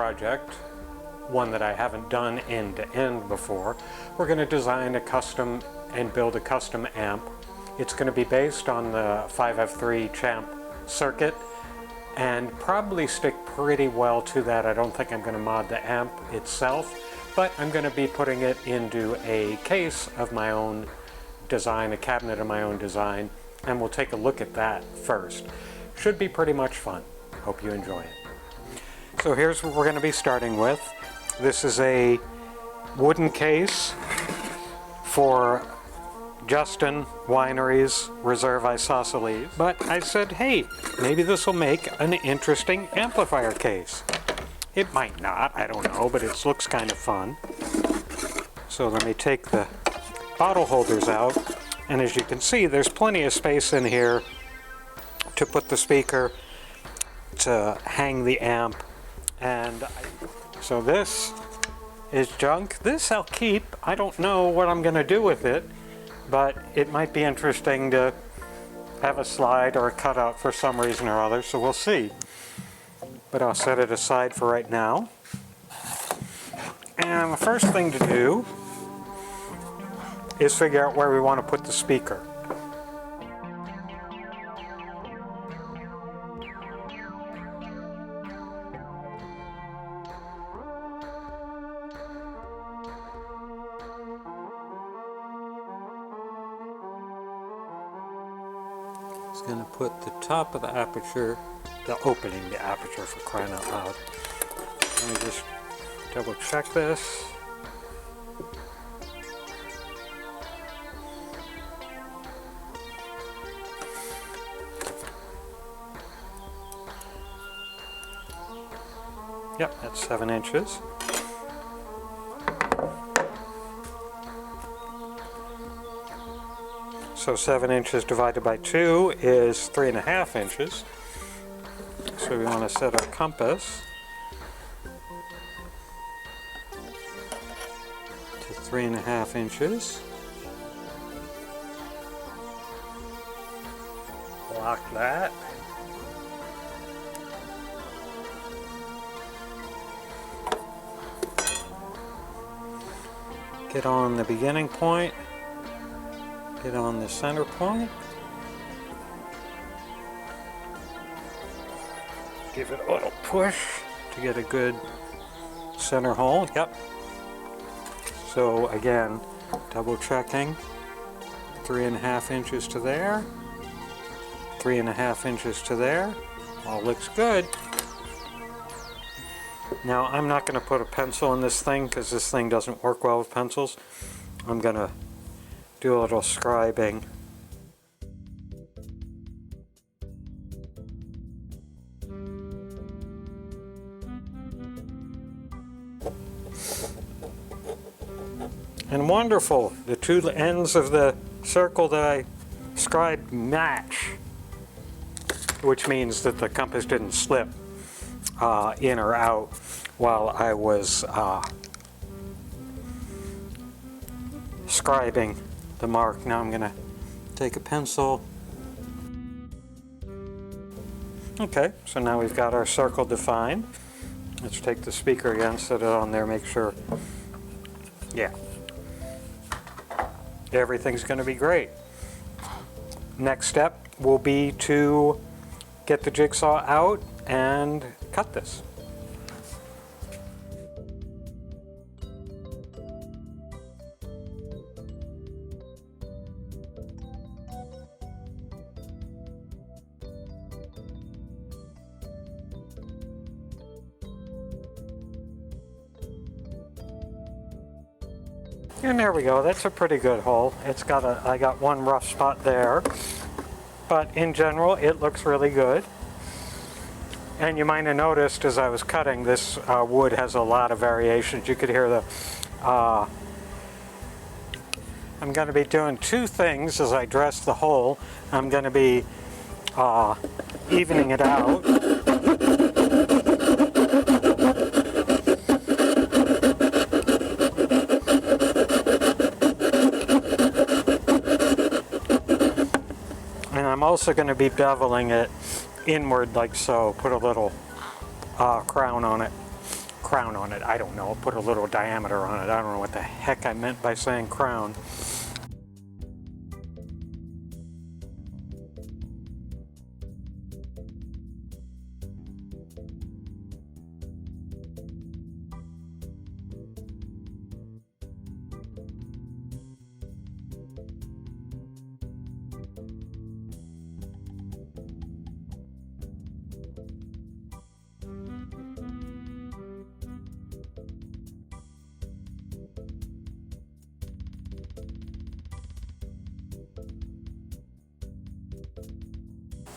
project, one that I haven't done end to end before. We're going to design a custom and build a custom amp. It's going to be based on the 5F3 Champ circuit and probably stick pretty well to that. I don't think I'm going to mod the amp itself, but I'm going to be putting it into a case of my own design, a cabinet of my own design, and we'll take a look at that first. Should be pretty much fun. Hope you enjoy it. So here's what we're going to be starting with. This is a wooden case for Justin Winery's Reserve Isosceles, but I said, hey, maybe this will make an interesting amplifier case. It might not, I don't know, but it looks kind of fun. So let me take the bottle holders out, and as you can see, there's plenty of space in here to put the speaker, to hang the amp, and so this is junk. This I'll keep. I don't know what I'm going to do with it, but it might be interesting to have a slide or a cutout for some reason or other, so we'll see. But I'll set it aside for right now. And the first thing to do is figure out where we want to put the speaker. Going to put the top of the aperture, the opening, the aperture, for crying out loud. Let me just double check this. Yep, that's 7 inches. So 7 inches divided by 2 is 3.5 inches. So we want to set our compass to 3.5 inches. Lock that. Get on the beginning point. Get on the center point. Give it a little push to get a good center hole. Yep. So again, double checking. 3.5 inches to there. 3.5 inches to there. All looks good. Now I'm not going to put a pencil in this thing because this thing doesn't work well with pencils. I'm going to do a little scribing. And wonderful, the two ends of the circle that I scribed match, which means that the compass didn't slip in or out while I was scribing the mark. Now I'm going to take a pencil. Okay, so now we've got our circle defined. Let's take the speaker again, set it on there, make sure. Yeah. Everything's going to be great. Next step will be to get the jigsaw out and cut this. And there we go, that's a pretty good hole. It's got I got one rough spot there, but in general it looks really good. And you might have noticed as I was cutting, this wood has a lot of variations. You could hear the I'm going to be doing two things as I dress the hole. I'm going to be evening it out. I'm also going to be beveling it inward like so, put a little crown on it. crown on it. I don't know, I'll put a little diameter on it. I don't know what the heck I meant by saying crown.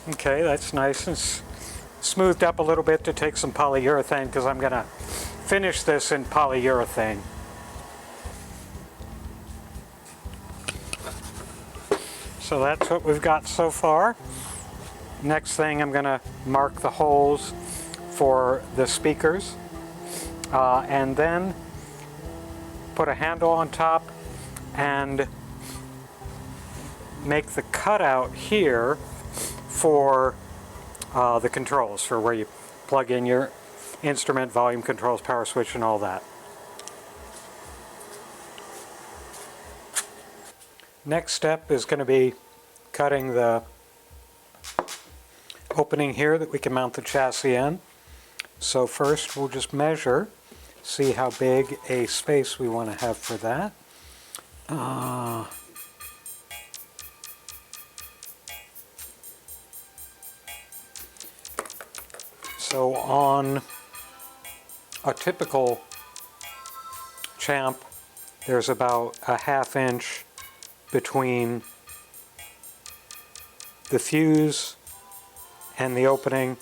Okay, that's nice and smoothed up a little bit to take some polyurethane, because I'm going to finish this in polyurethane. So that's what we've got so far. Next thing, I'm going to mark the holes for the speakers, and then put a handle on top and make the cutout here for the controls, for where you plug in your instrument, volume controls, power switch, and all that. Next step is going to be cutting the opening here that we can mount the chassis in. So first we'll just measure, see how big a space we want to have for that. So on a typical champ, there's about a ½ inch between the fuse and the opening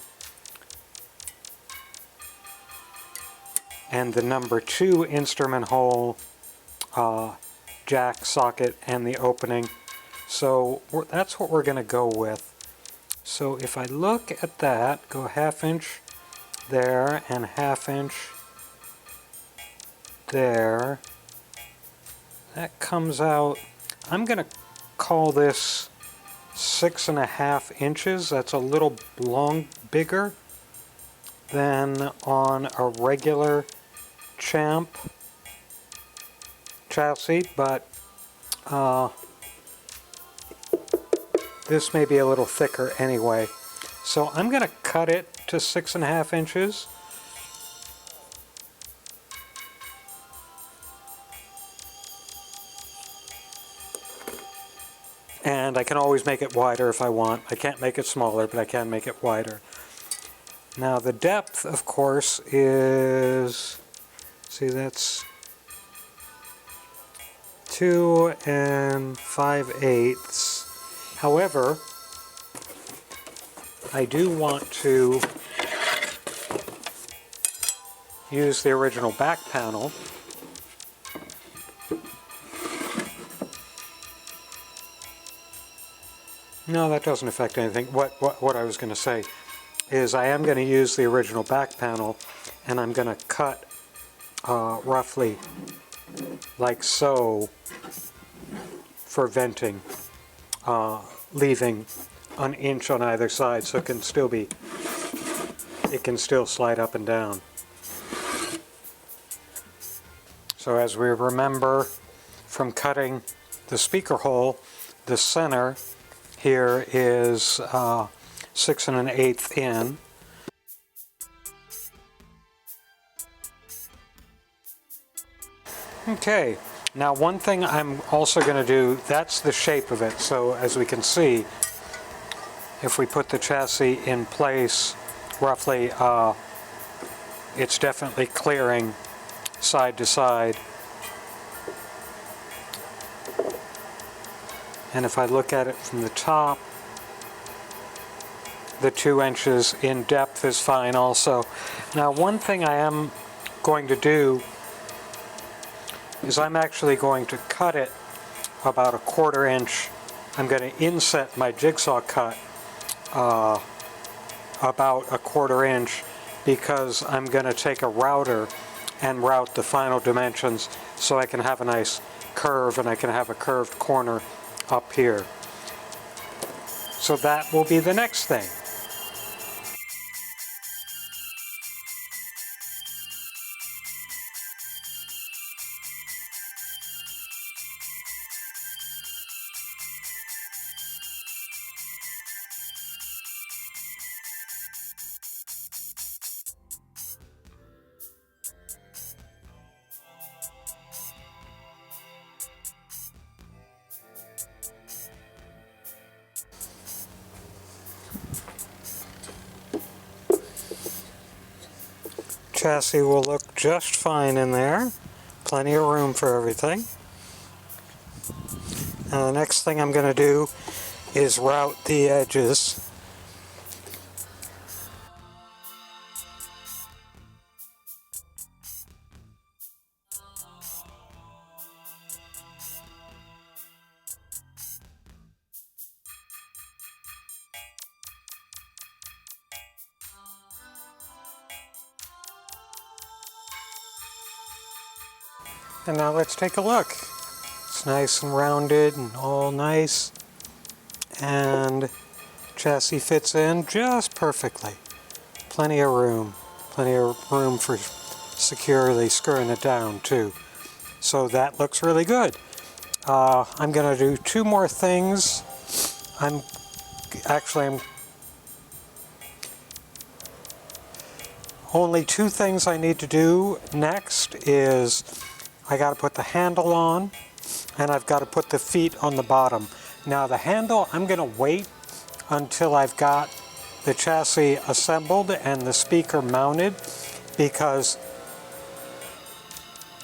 and the number 2 instrument hole, jack socket, and the opening. So that's what we're going to go with. So if I look at that, go ½ inch there and ½ inch there, that comes out, I'm going to call this 6½ inches. That's a little bigger than on a regular champ chassis, but this may be a little thicker anyway. So I'm going to cut it to 6½ inches. And I can always make it wider if I want. I can't make it smaller, but I can make it wider. Now the depth, of course, is, see, that's 2 5/8. However, I do want to use the original back panel. No, that doesn't affect anything. What I was going to say is I am going to use the original back panel, and I'm going to cut roughly like so for venting, leaving an inch on either side, so it can still slide up and down. So as we remember from cutting the speaker hole, the center here is 6 1/8 in. Okay, now one thing I'm also going to do, that's the shape of it. So as we can see, if we put the chassis in place roughly, it's definitely clearing side to side. And if I look at it from the top, the 2 inches in depth is fine also. Now one thing I am going to do is I'm actually going to cut it about a 1/4 inch. I'm going to inset my jigsaw cut about a 1/4 inch, because I'm going to take a router and route the final dimensions so I can have a nice curve, and I can have a curved corner up here. So that will be the next thing. Chassis will look just fine in there. Plenty of room for everything. Now the next thing I'm going to do is route the edges. And now let's take a look. It's nice and rounded and all nice. And chassis fits in just perfectly. Plenty of room. Plenty of room for securely screwing it down too. So that looks really good. I'm going to do two more things. I'm only two things I need to do next is I got to put the handle on and I've got to put the feet on the bottom. Now the handle, I'm going to wait until I've got the chassis assembled and the speaker mounted, because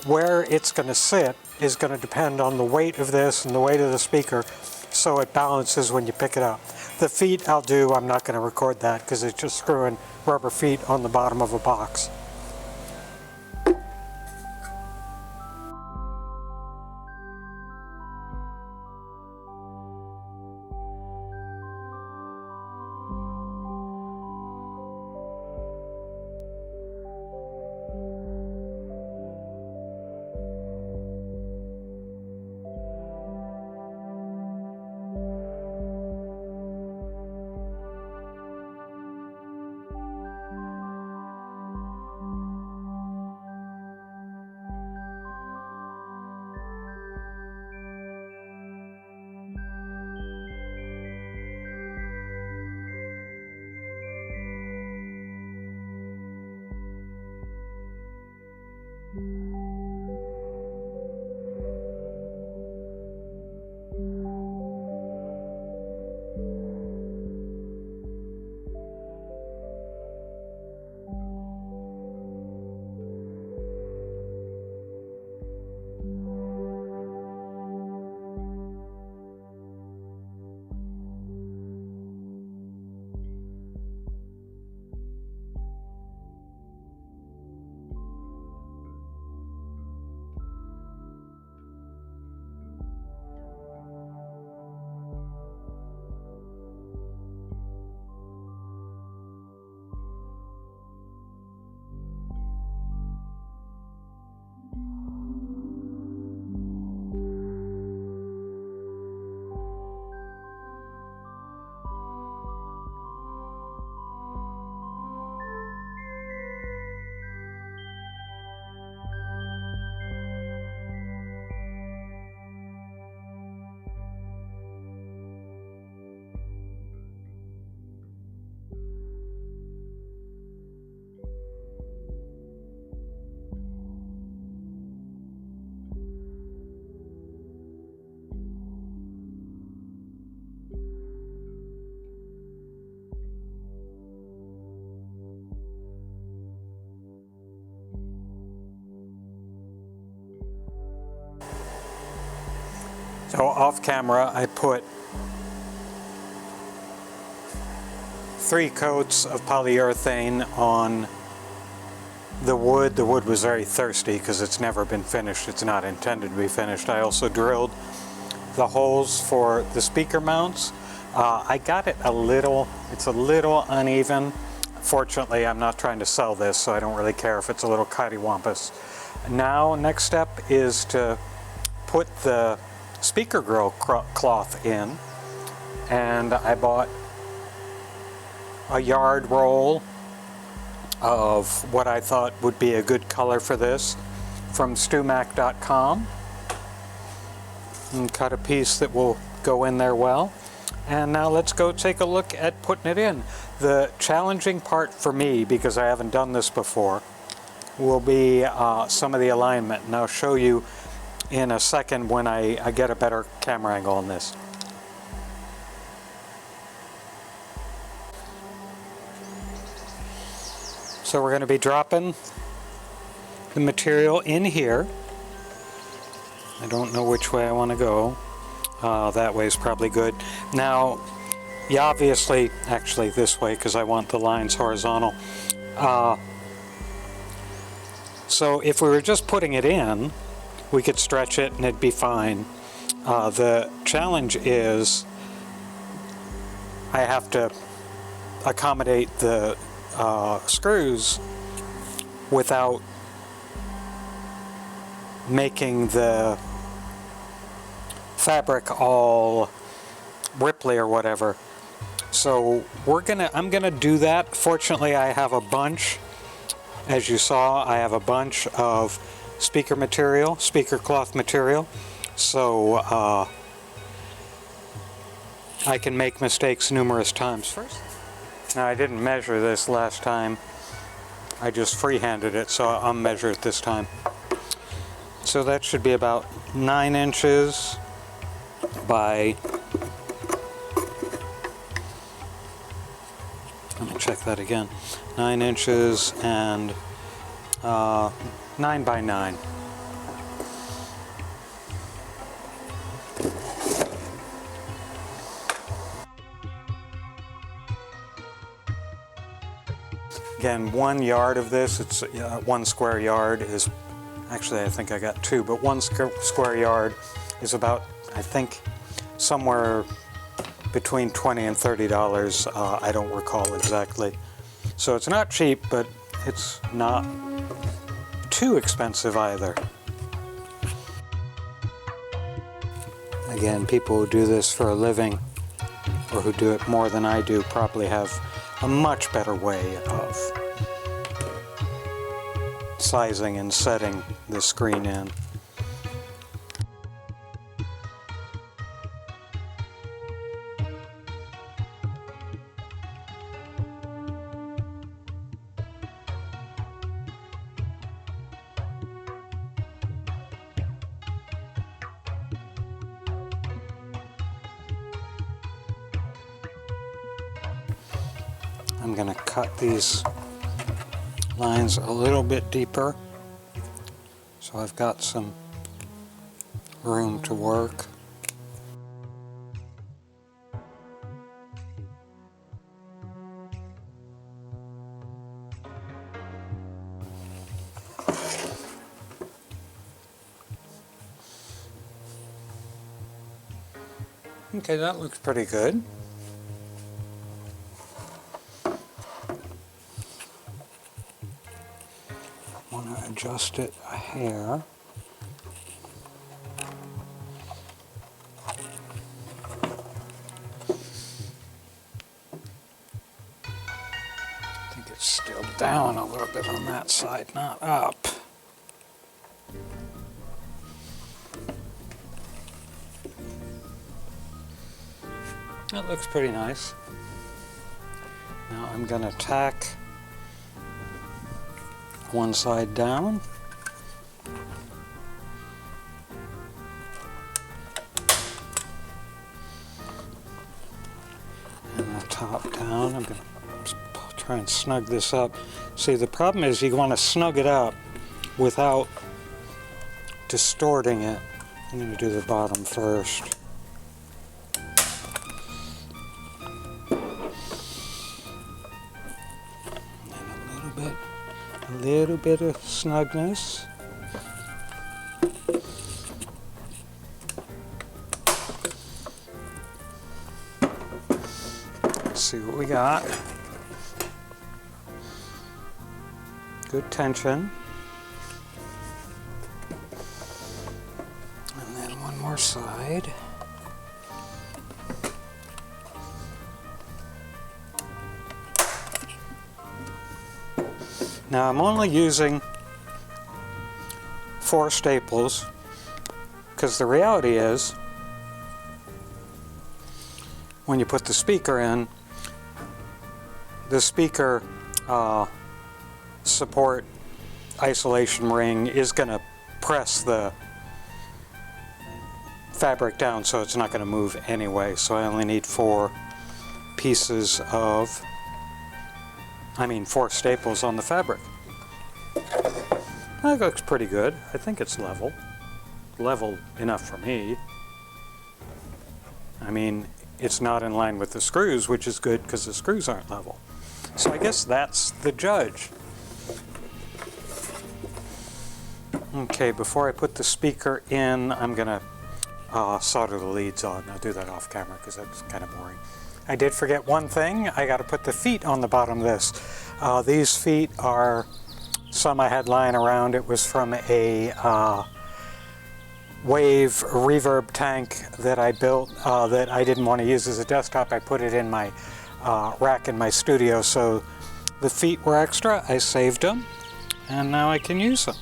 where it's going to sit is going to depend on the weight of this and the weight of the speaker, so it balances when you pick it up. The feet I'll do, I'm not going to record that because it's just screwing rubber feet on the bottom of a box. So off camera, I put 3 coats of polyurethane on the wood. The wood was very thirsty because it's never been finished. It's not intended to be finished. I also drilled the holes for the speaker mounts. I got it it's a little uneven. Fortunately, I'm not trying to sell this, so I don't really care if it's a little cattywampus. Now, next step is to put the speaker grill cloth in, and I bought a yard roll of what I thought would be a good color for this from stumac.com, and cut a piece that will go in there well. And now let's go take a look at putting it in. The challenging part for me, because I haven't done this before, will be some of the alignment, and I'll show you in a second when I get a better camera angle on this. So we're going to be dropping the material in here. I don't know which way I want to go. That way is probably good. Now, you obviously, actually this way because I want the lines horizontal. So if we were just putting it in, we could stretch it and it'd be fine. The challenge is I have to accommodate the screws without making the fabric all ripply or whatever. So I'm gonna do that. Fortunately, I have a bunch. As you saw, I have a bunch of speaker material, speaker cloth material. So I can make mistakes numerous times. First, now I didn't measure this last time. I just freehanded it, so I'll measure it this time. So that should be about 9 inches by, let me check that again, 9 inches and 9 by 9. Again, 1 yard of this, it's 1 square yard is, actually I think I got 2, but 1 square yard is about, I think, somewhere between $20 and $30. I don't recall exactly. So it's not cheap, but it's not too expensive either. Again, people who do this for a living, or who do it more than I do, probably have a much better way of sizing and setting the screen in. I'm going to cut these lines a little bit deeper so I've got some room to work. Okay, that looks pretty good. Adjust it a hair. I think it's still down a little bit on that side, not up. That looks pretty nice. Now I'm going to tack one side down. And the top down. I'm going to try and snug this up. See, the problem is you want to snug it up without distorting it. I'm going to do the bottom first. A little bit of snugness. Let's see what we got. Good tension. And then one more side. Now I'm only using 4 staples because the reality is when you put the speaker in, the speaker support isolation ring is going to press the fabric down, so it's not going to move anyway. So I only need 4 pieces of 4 staples on the fabric. That looks pretty good. I think it's level. Level enough for me. I mean, it's not in line with the screws, which is good because the screws aren't level. So I guess that's the judge. Okay, before I put the speaker in, I'm gonna solder the leads on. I'll do that off camera because that's kind of boring. I did forget one thing. I got to put the feet on the bottom of this. These feet are some I had lying around. It was from a wave reverb tank that I built that I didn't want to use as a desktop. I put it in my rack in my studio, so the feet were extra. I saved them, and now I can use them.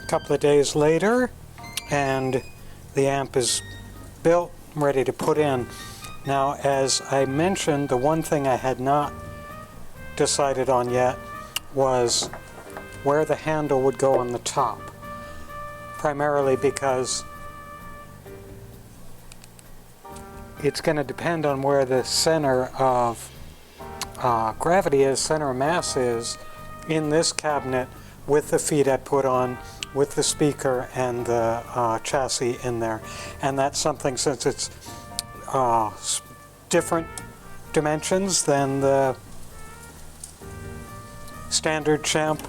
Couple of days later, and the amp is built, ready to put in. Now, as I mentioned, the one thing I had not decided on yet was where the handle would go on the top, primarily because it's going to depend on where the center of gravity is, center of mass is in this cabinet with the feet I put on, with the speaker and the chassis in there. And that's something, since it's different dimensions than the standard Champ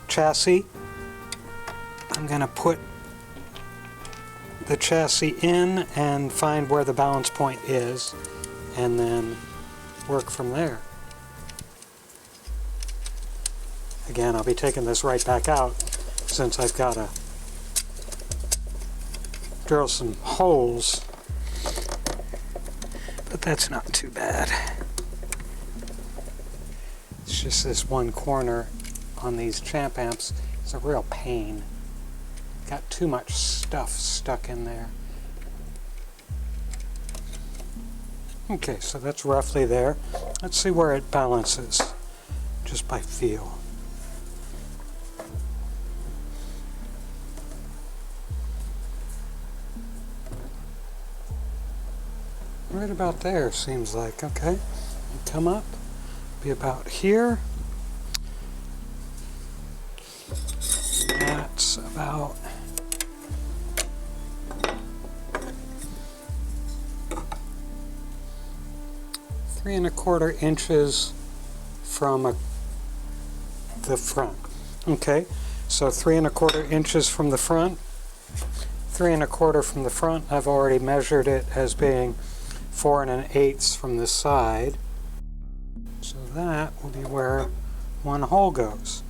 chassis, I'm going to put the chassis in and find where the balance point is and then work from there. Again, I'll be taking this right back out since I've got to drill some holes, but that's not too bad. It's just this one corner on these Champ amps. It's a real pain. Got too much stuff stuck in there. Okay, so that's roughly there. Let's see where it balances, just by feel. Right about there, seems like. Okay, come up, be about here. That's about three and a quarter inches from the front. Okay, so 3 1/4 inches from the front, 3 1/4 from the front. I've already measured it as being 4 1/8 from the side. So that will be where one hole goes.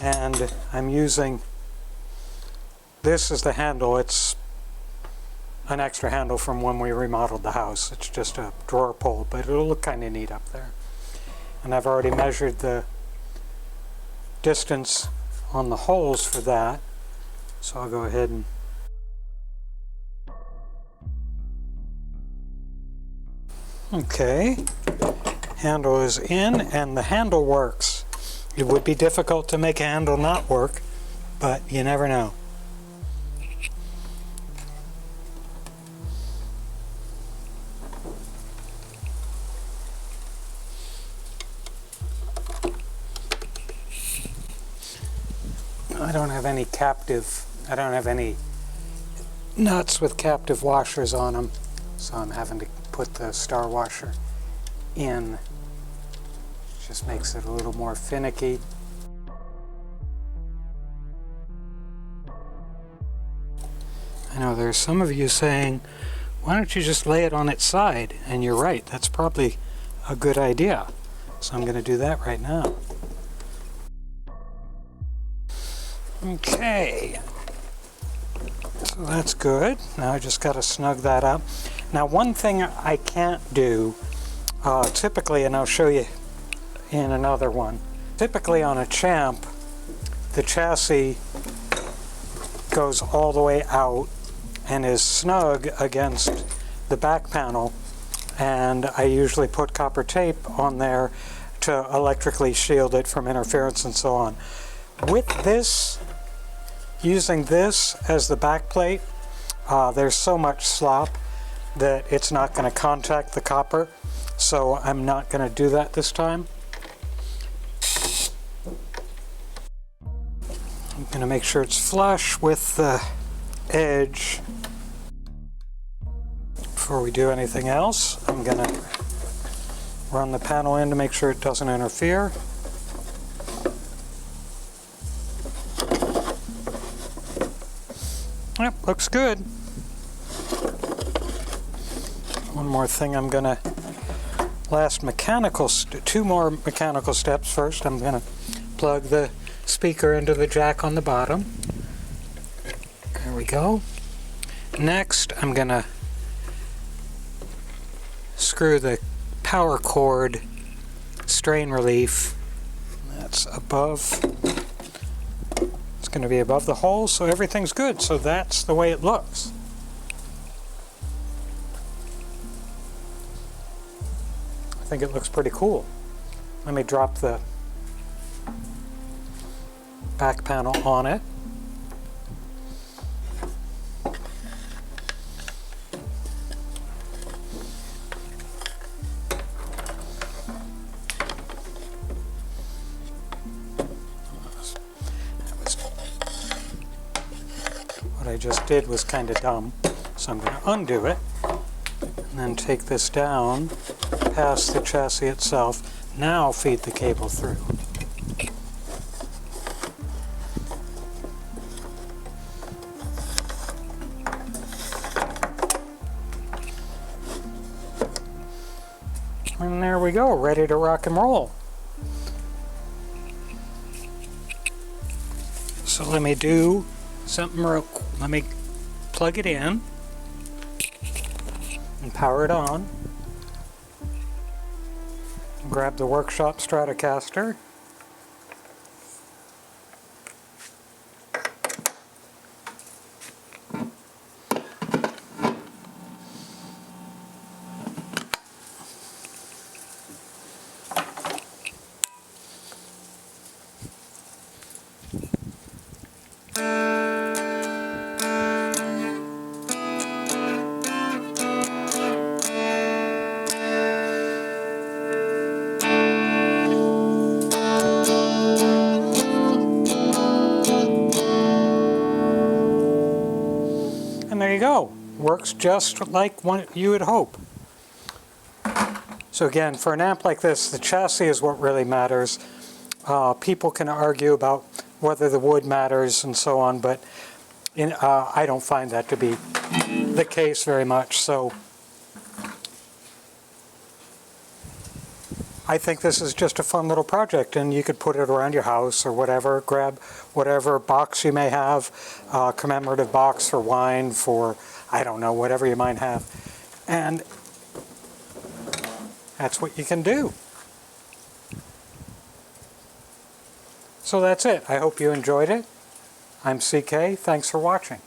And I'm using, this is the handle. It's an extra handle from when we remodeled the house. It's just a drawer pull, but it'll look kind of neat up there. And I've already measured the distance on the holes for that. So I'll go ahead and okay, handle is in and the handle works. It would be difficult to make a handle not work, but you never know. I don't have any nuts with captive washers on them, so I'm having to put the star washer in. Just makes it a little more finicky. I know there's some of you saying, why don't you just lay it on its side? And you're right, that's probably a good idea. So I'm going to do that right now. Okay, so that's good. Now I just got to snug that up. Now one thing I can't do typically, and I'll show you in another one. Typically on a Champ, the chassis goes all the way out and is snug against the back panel, and I usually put copper tape on there to electrically shield it from interference and so on. With this, using this as the back plate, there's so much slop that it's not going to contact the copper, so I'm not going to do that this time. I'm going to make sure it's flush with the edge. Before we do anything else, I'm going to run the panel in to make sure it doesn't interfere. Yep, looks good. One more thing I'm going to, two more mechanical steps. First, I'm going to plug the speaker into the jack on the bottom. There we go. Next, I'm going to screw the power cord strain relief. That's above. It's going to be above the hole, so everything's good. So that's the way it looks. I think it looks pretty cool. Let me drop the back panel on it. What I just did was kind of dumb, so I'm going to undo it and then take this down past the chassis itself. Now feed the cable through. And there we go, ready to rock and roll. So let me do something let me plug it in and power it on. Grab the workshop Stratocaster. And there you go. Works just like you would hope. So again, for an amp like this, the chassis is what really matters. People can argue about whether the wood matters and so on, but I don't find that to be the case very much. So I think this is just a fun little project, and you could put it around your house or whatever. Grab whatever box you may have, commemorative box for wine, for, I don't know, whatever you might have. And that's what you can do. So that's it. I hope you enjoyed it. I'm CK. Thanks for watching.